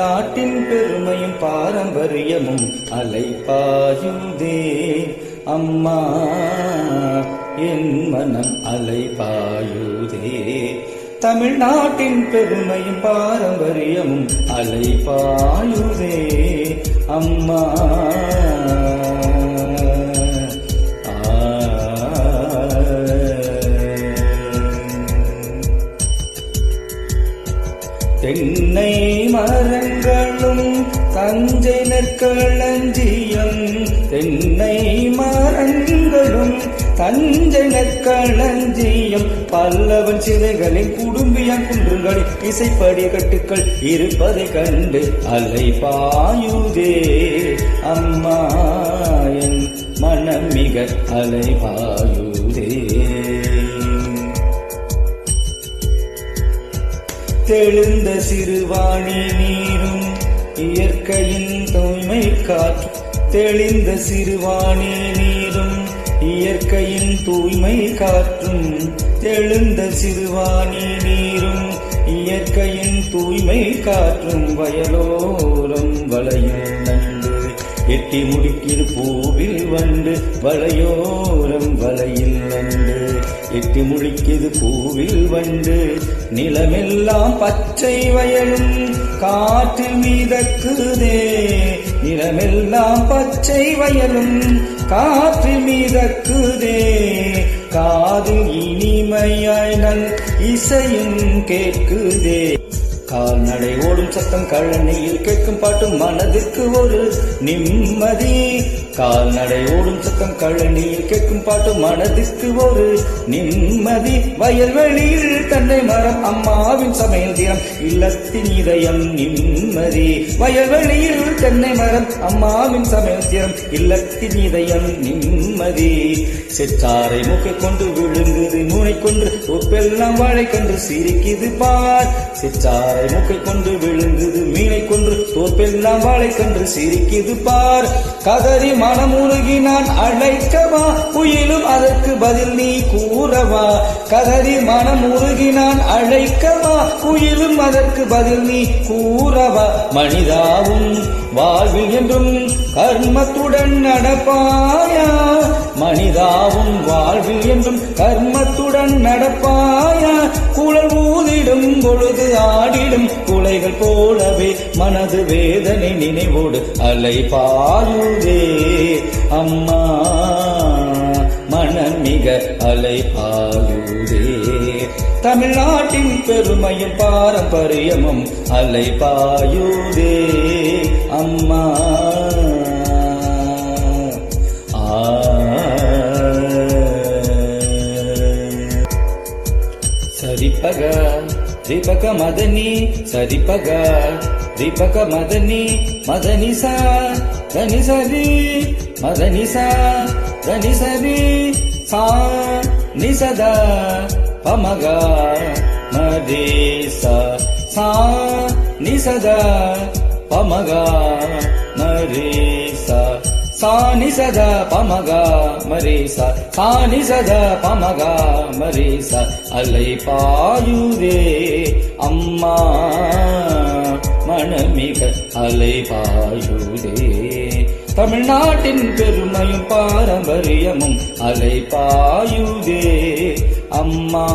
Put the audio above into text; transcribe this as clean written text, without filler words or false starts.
நாட்டின் பெருமையும் பாரம்பரியமும் அலைபாயுதே அம்மா, என் மனம் அலைபாயுதே. தமிழ்நாட்டின் பெருமையும் பாரம்பரியமும் அலைபாயுதே அம்மா. தென்னை மரங்களும் தஞ்சை நெற்களஞ்சியம், தென்னை மரங்களும் தஞ்சை நெற்களஞ்சியம், பல்லவன் சிலைகளின் குடும்பியம் குன்றுகளில் இசைப்படி கட்டுக்கள் இருப்பதை கண்டு அலைபாயுதே அம்மா, என் மனம் மிக அலைபாயுதே. தெளிந்த சிறுவாணி நீரும் இயற்கையின் தூய்மை காற்று, தெளிந்த சிறுவாணி நீரும் இயற்கையின் தூய்மை காற்றும், தெளிந்த சிறுவாணி நீரும் இயற்கையின் தூய்மை காற்றும், வயலோரம் வளையும் நண்டு எட்டி முடிக்கிது பூவில் வண்டு, வளையோரம் வலையில் நண்டு எட்டி முடிக்கிது பூவில் வண்டு, நிலமெல்லாம் பச்சை வயலும் காற்றில் மீதக்குதே, நிலமெல்லாம் பச்சை வயலும் காற்றில் மீதக்குதே, காதில் இனிமையாய் நல் இசையும் கேட்குதே. கால்நடை ஓடும் சத்தம் கழனியில் கேட்கும் பாட்டு மனதிற்கு ஒரு நிம்மதி, கால்நடை ஓடும் சத்தம் கழனியில் கேட்கும் பாட்டு மனதிற்கு ஒரு நிம்மதி. வயல்வெளியில் தென்னை மரம் அம்மாவின் சமையல் தினம் இல்லத்தின் இதயம் நிம்மதி, வயல்வெளியில் தென்னை மரம் அம்மாவின் சமையல் தினம் இல்லத்தின் இதயம் நிம்மதி. செச்சாரை மூக்கை கொண்டு விழுங்குது மூனை கொண்டு உப்பெல்லாம் வாழை கொண்டு சிரிக்குது பார், செச்சாரை மூக்கை கொண்டு விழுங்குது மீனை கொன்று தோப்பெல்லாம் வாழை கன்று சிரிக்குது பார். கதறி மனமுருகி நான் அழைக்கவா, குயிலும் அதற்கு பதில் நீ கூறவா, கதறி மனமுருகி நான் அழைக்கவா, குயிலும் அதற்கு பதில் நீ கூறவா. மனிதாவும் வாழ்வில் என்றும் கர்மத்துடன் நடப்பாயா, மனிதாவும் வாழ்வில் என்றும் கர்மத்துடன் நடப்பாயா, குழல் ஊதிடும் பொழுது ஆடிடும் குலைகள் போலவே மனது வேதனை நினைவோடு அலைபாயுதே அம்மா, மனம் மிக அலைபாயுதே. தமிழ்நாட்டின் பெருமையும் பாரம்பரியமும் அலைபாயுதே அம்மா. சரிபக ரிபக மதனி சரிபக ரிபக மதனி மதனி சா தனி சரி மதனி சா தனி சரி சா நிசதா பமக மதேசா சா நிசதா பமக மரேசா சானி சதா பமகா மரேசா சானி சதா பமகா மரேசா. அலைபாயுதே அம்மா, மனமிக அலைபாயுதே. தமிழ்நாட்டின் பெருமையும் பாரம்பரியமும் அலைபாயுதே அம்மா.